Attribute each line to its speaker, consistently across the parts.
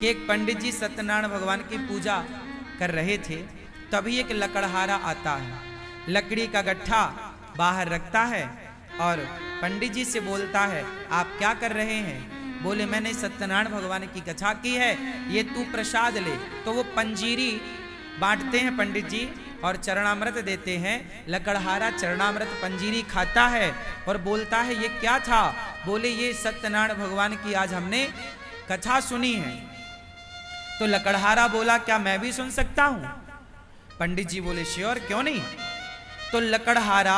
Speaker 1: कि एक पंडित जी सत्यनारायण भगवान की पूजा कर रहे थे, तभी एक लकड़हारा आता है, लकड़ी का गट्ठा बाहर रखता है और पंडित जी से बोलता है, आप क्या कर रहे हैं? बोले, मैंने सत्यनारायण भगवान की कथा की है, ये तू प्रसाद ले। तो वो पंजीरी बांटते हैं पंडित जी और चरणामृत देते हैं। लकड़हारा चरणामृत पंजीरी खाता है और बोलता है, ये क्या था? बोले, ये सत्यनारायण भगवान की आज हमने कथा सुनी है। तो लकड़हारा बोला, क्या मैं भी सुन सकता हूं? पंडित जी बोले, श्योर, क्यों नहीं। तो लकड़हारा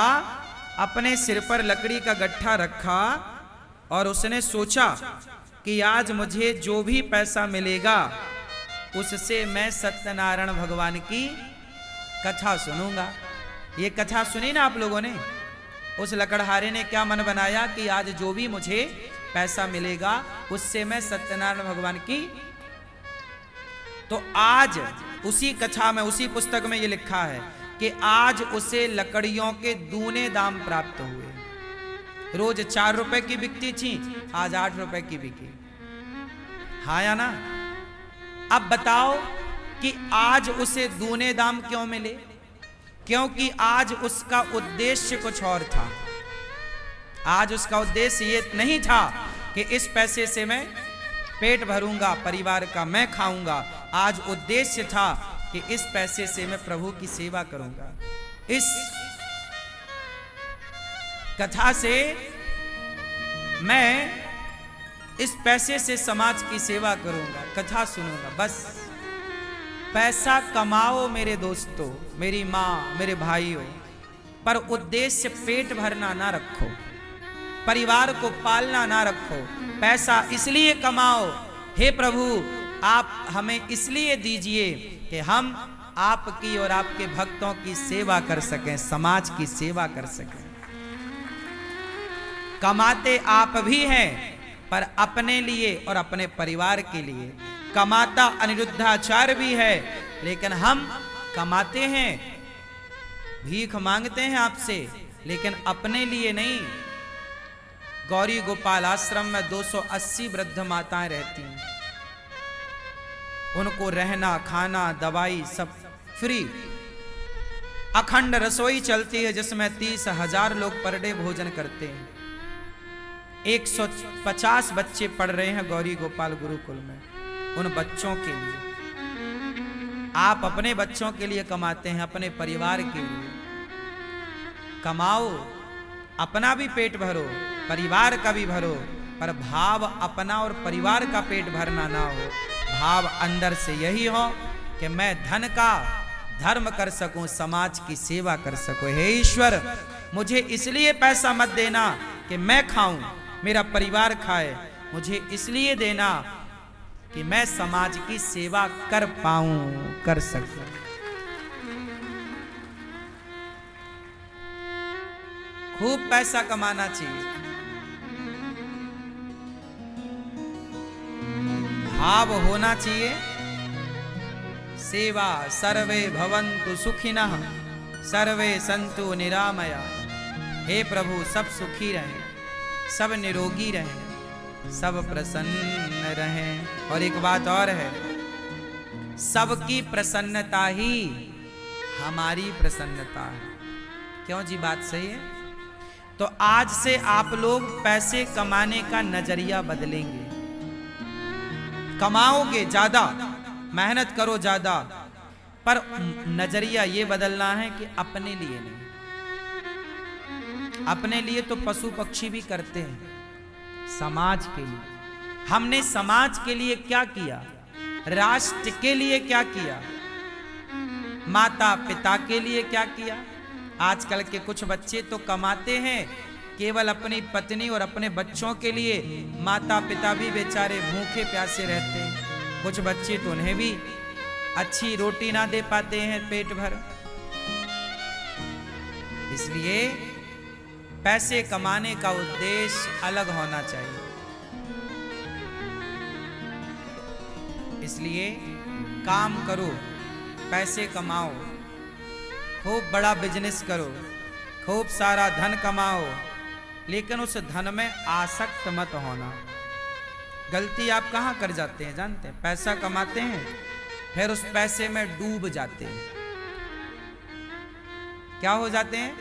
Speaker 1: अपने सिर पर लकड़ी का गट्ठा रखा और उसने सोचा कि आज मुझे जो भी पैसा मिलेगा उससे मैं सत्यनारायण भगवान की कथा सुनूंगा। ये कथा सुनी ना आप लोगों ने? उस लकड़हारे ने क्या मन बनाया कि आज जो भी मुझे पैसा मिलेगा उससे मैं सत्यनारायण भगवान की। तो आज उसी कथा में, उसी पुस्तक में ये लिखा है कि आज उसे लकड़ियों के दूने दाम प्राप्त हुए। रोज 4 रुपए की बिकती थी, आज 8 रुपए की बिकी। हाँ या ना? अब बताओ कि आज उसे दूने दाम क्यों मिले? क्योंकि आज उसका उद्देश्य कुछ और था। आज उसका उद्देश्य ये नहीं था कि इस पैसे से मैं पेट भरूंगा, परिवार का मैं खाऊंगा। आज उद्देश्य था कि इस पैसे से मैं प्रभु की सेवा करूंगा। इस कथा से मैं इस पैसे से समाज की सेवा करूंगा, कथा सुनूंगा। बस पैसा कमाओ मेरे दोस्तों, मेरी मां, मेरे भाइयों, पर उद्देश्य पेट भरना ना रखो, परिवार को पालना ना रखो। पैसा इसलिए कमाओ, हे प्रभु आप हमें इसलिए दीजिए कि हम आपकी और आपके भक्तों की सेवा कर सकें, समाज की सेवा कर सकें। कमाते आप भी हैं, पर अपने लिए और अपने परिवार के लिए। कमाता अनिरुद्धाचार्य भी है, लेकिन हम कमाते हैं, भीख मांगते हैं आपसे, लेकिन अपने लिए नहीं। गौरी गोपाल आश्रम में 280 वृद्ध माताएं रहती हैं, उनको रहना, खाना, दवाई सब फ्री। अखंड रसोई चलती है जिसमें 30,000 लोग पर डे भोजन करते हैं। 150 बच्चे पढ़ रहे हैं गौरी गोपाल गुरुकुल में। उन बच्चों के लिए आप अपने बच्चों के लिए कमाते हैं, अपने परिवार के लिए कमाओ, अपना भी पेट भरो, परिवार का भी भरो, पर भाव अपना और परिवार का पेट भरना ना हो। भाव अंदर से यही हो कि मैं धन का धर्म कर सकूं, समाज की सेवा कर सकूं। हे ईश्वर, मुझे इसलिए पैसा मत देना कि मैं खाऊं, मेरा परिवार खाए, मुझे इसलिए देना कि मैं समाज की सेवा कर पाऊं, कर सकूं। खूब पैसा कमाना चाहिए, भाव होना चाहिए। सेवा सर्वे भवन्तु सुखिनः सर्वे सन्तु निरामया। हे प्रभु, सब सुखी रहें, सब निरोगी रहें, सब प्रसन्न रहें। और एक बात और है, सबकी प्रसन्नता ही हमारी प्रसन्नता है। क्यों जी? बात सही है। तो आज से आप लोग पैसे कमाने का नजरिया बदलेंगे। कमाओगे ज्यादा, मेहनत करो ज्यादा, पर नजरिया ये बदलना है कि अपने लिए नहीं। अपने लिए तो पशु पक्षी भी करते हैं, समाज के लिए। हमने समाज के लिए क्या किया? राष्ट्र के लिए क्या किया? माता पिता के लिए क्या किया? आजकल के कुछ बच्चे तो कमाते हैं केवल अपनी पत्नी और अपने बच्चों के लिए, माता पिता भी बेचारे भूखे प्यासे रहते हैं। कुछ बच्चे तो उन्हें भी अच्छी रोटी ना दे पाते हैं पेट भर। इसलिए पैसे कमाने का उद्देश्य अलग होना चाहिए। इसलिए काम करो, पैसे कमाओ, खूब बड़ा बिजनेस करो, खूब सारा धन कमाओ, लेकिन उस धन में आसक्त मत होना। गलती आप कहाँ कर जाते हैं जानते हैं? पैसा कमाते हैं, फिर उस पैसे में डूब जाते हैं। क्या हो जाते हैं?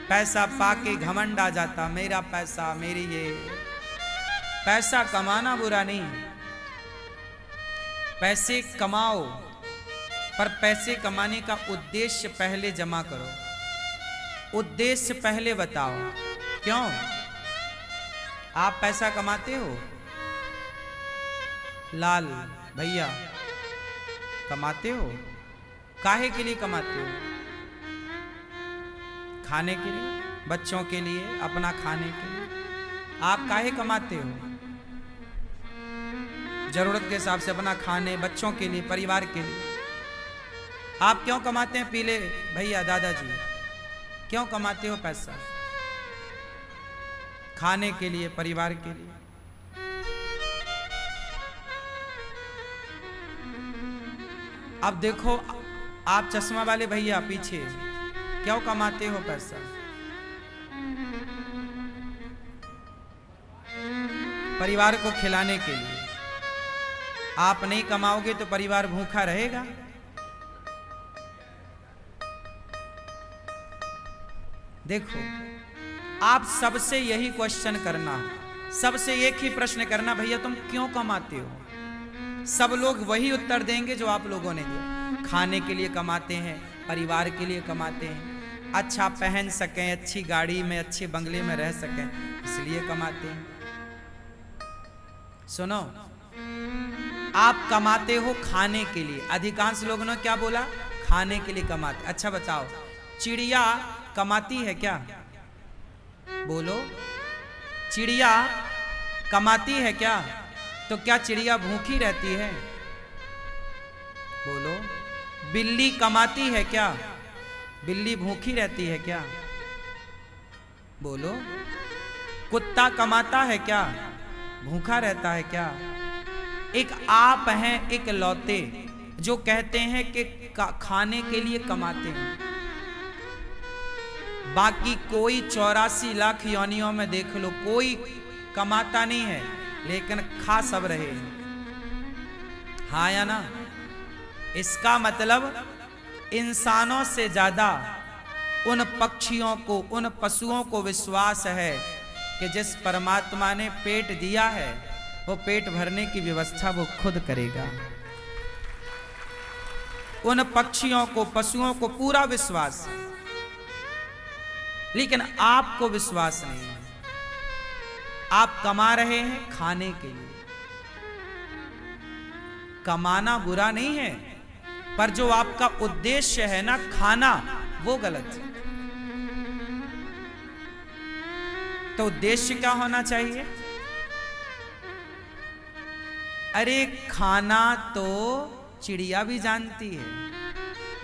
Speaker 1: पैसा पाके घमंड आ जाता, मेरा पैसा, मेरी ये। पैसा कमाना बुरा नहीं, पैसे कमाओ, पर पैसे कमाने का उद्देश्य पहले जमा करो। उद्देश्य पहले बताओ। क्यों आप पैसा कमाते हो? लाल भैया कमाते हो? काहे के लिए कमाते हो? खाने के लिए, बच्चों के लिए, अपना खाने के लिए। आप काहे कमाते हो? जरूरत के हिसाब से अपना खाने, बच्चों के लिए, परिवार के लिए। आप क्यों कमाते हैं पीले भैया, दादाजी? क्यों कमाते हो पैसा? खाने के लिए, परिवार के लिए। अब देखो आप चश्मा वाले भैया पीछे, क्यों कमाते हो पैसा? परिवार को खिलाने के लिए। आप नहीं कमाओगे तो परिवार भूखा रहेगा। देखो आप सबसे यही क्वेश्चन करना, सबसे एक ही प्रश्न करना, भैया तुम क्यों कमाते हो? सब लोग वही उत्तर देंगे जो आप लोगों ने दिया। खाने के लिए कमाते हैं, परिवार के लिए कमाते हैं, अच्छा पहन सकें, अच्छी गाड़ी में, अच्छे बंगले में रह सकें, इसलिए कमाते हैं। सुनो, आप कमाते हो खाने के लिए। अधिकांश लोगों ने क्या बोला? खाने के लिए कमाते। अच्छा बताओ, चिड़िया कमाती है क्या? बोलो, चिड़िया कमाती है क्या? तो क्या चिड़िया भूखी रहती है? बोलो, बिल्ली कमाती है क्या? बिल्ली भूखी रहती है क्या? बोलो, कुत्ता कमाता है क्या? भूखा रहता है क्या? एक आप हैं एक लौते जो कहते हैं कि खाने के लिए कमाते हैं। बाकी कोई 84 लाख योनियों में देख लो, कोई कमाता नहीं है, लेकिन खा सब रहे हैं। हाँ या ना? इसका मतलब इंसानों से ज्यादा उन पक्षियों को, उन पशुओं को विश्वास है कि जिस परमात्मा ने पेट दिया है वो पेट भरने की व्यवस्था वो खुद करेगा। उन पक्षियों को, पशुओं को पूरा विश्वास है, लेकिन आपको विश्वास नहीं है। आप कमा रहे हैं खाने के लिए। कमाना बुरा नहीं है, पर जो आपका उद्देश्य है ना खाना, वो गलत है। तो उद्देश्य क्या होना चाहिए? अरे खाना तो चिड़िया भी जानती है,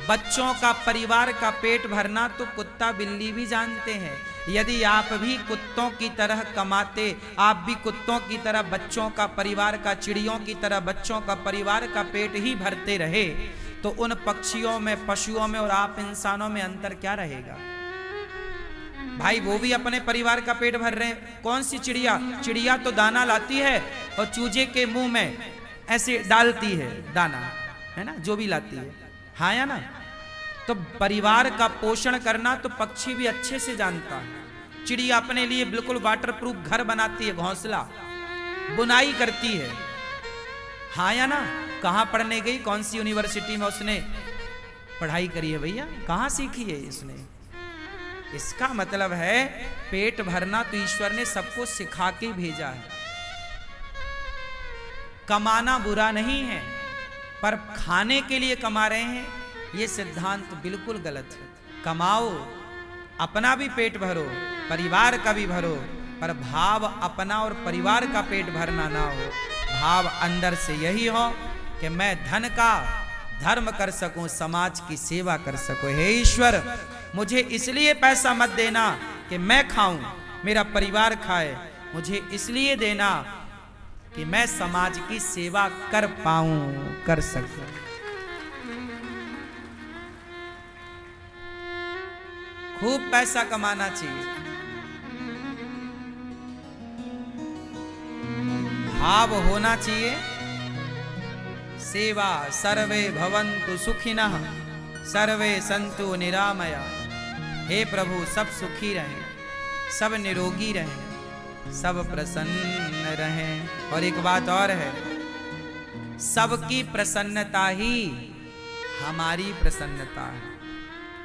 Speaker 1: बच्चों का, परिवार का पेट भरना तो कुत्ता बिल्ली भी जानते हैं। यदि आप भी कुत्तों की तरह कमाते, आप भी कुत्तों की तरह बच्चों का, परिवार का, चिड़ियों की तरह बच्चों का, परिवार का पेट ही भरते रहे, तो उन पक्षियों में, पशुओं में और आप इंसानों में अंतर क्या रहेगा? भाई वो भी अपने परिवार का पेट भर रहे हैं। कौन सी चिड़िया? चिड़िया तो दाना लाती है और चूजे के मुंह में ऐसे डालती है दाना, है ना, जो भी लाती है। हाँ या ना? तो परिवार का पोषण करना तो पक्षी भी अच्छे से जानता है। चिड़िया अपने लिए बिल्कुल वाटरप्रूफ घर बनाती है, घोंसला, बुनाई करती है। हाँ या ना? कहाँ पढ़ने गई, कौन सी यूनिवर्सिटी में उसने पढ़ाई करी है भैया? कहाँ सीखी है इसने? इसका मतलब है पेट भरना तो ईश्वर ने सबको सिखा के भेजा है। कमाना बुरा नहीं है, पर खाने के लिए कमा रहे हैं, ये सिद्धांत बिल्कुल गलत है। कमाओ, अपना भी पेट भरो, परिवार का भी भरो, पर भाव अपना और परिवार का पेट भरना ना हो। भाव अंदर से यही हो कि मैं धन का धर्म कर सकूं, समाज की सेवा कर सकूं। हे ईश्वर, मुझे इसलिए पैसा मत देना कि मैं खाऊं, मेरा परिवार खाए, मुझे इसलिए देना कि मैं समाज की सेवा कर पाऊं, कर सकूं। खूब पैसा कमाना चाहिए। भाव होना चाहिए, सेवा सर्वे भवन्तु सुखिनः सर्वे सन्तु निरामया। हे प्रभु, सब सुखी रहें, सब निरोगी रहें, सब प्रसन्न रहें। और एक बात और है, सबकी प्रसन्नता ही हमारी प्रसन्नता है।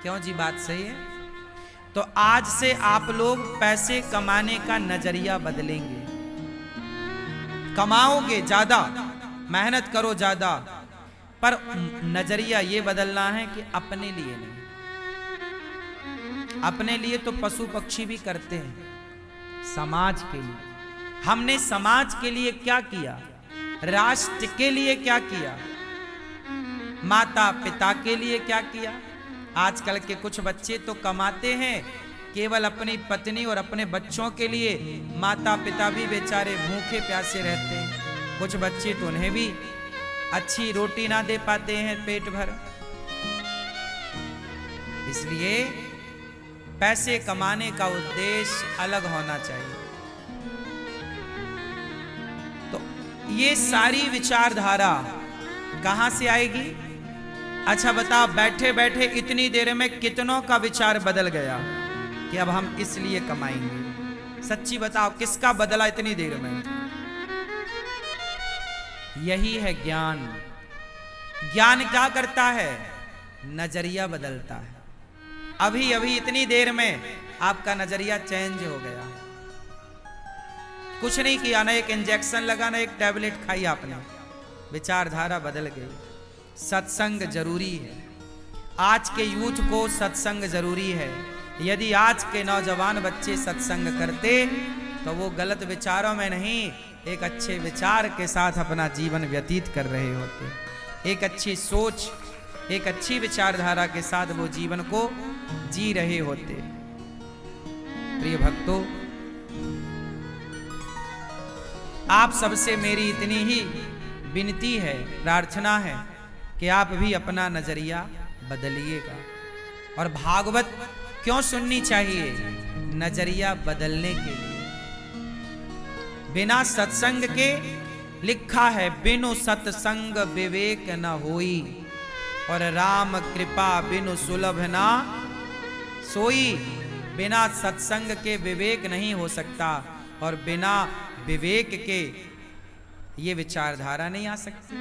Speaker 1: क्यों जी, बात सही है? तो आज से आप लोग पैसे कमाने का नजरिया बदलेंगे। कमाओगे ज्यादा, मेहनत करो ज्यादा, पर नजरिया ये बदलना है कि अपने लिए नहीं। अपने लिए तो पशु पक्षी भी करते हैं, समाज के लिए। हमने समाज के लिए क्या किया? राष्ट्र के लिए क्या किया? माता पिता के लिए क्या किया? आजकल के कुछ बच्चे तो कमाते हैं केवल अपनी पत्नी और अपने बच्चों के लिए, माता पिता भी बेचारे भूखे प्यासे रहते हैं। कुछ बच्चे तो उन्हें भी अच्छी रोटी ना दे पाते हैं पेट भर। इसलिए पैसे कमाने का उद्देश्य अलग होना चाहिए। तो ये सारी विचारधारा कहां से आएगी? अच्छा बताओ, बैठे बैठे इतनी देर में कितनों का विचार बदल गया कि अब हम इसलिए कमाएंगे? सच्ची बताओ, किसका बदला इतनी देर में? यही है ज्ञान। ज्ञान क्या करता है? नजरिया बदलता है। अभी अभी इतनी देर में आपका नजरिया चेंज हो गया। कुछ नहीं किया, ना एक इंजेक्शन लगा, ना एक टैबलेट खाई आपने, विचारधारा बदल गई। सत्संग जरूरी है। आज के यूथ को सत्संग जरूरी है। यदि आज के नौजवान बच्चे सत्संग करते तो वो गलत विचारों में नहीं, एक अच्छे विचार के साथ अपना जीवन व्यतीत कर रहे होते। एक अच्छी सोच, एक अच्छी विचारधारा के साथ वो जीवन को जी रहे होते। प्रिय भक्तों, आप सबसे मेरी इतनी ही विनती है, प्रार्थना है कि आप भी अपना नजरिया बदलिएगा। और भागवत क्यों सुननी चाहिए? नजरिया बदलने के लिए। बिना सत्संग के, लिखा है, बिनु सत्संग विवेक न होई, और राम कृपा बिनु सुलभ ना सोई। बिना सत्संग के विवेक नहीं हो सकता, और बिना विवेक के ये विचारधारा नहीं आ सकती।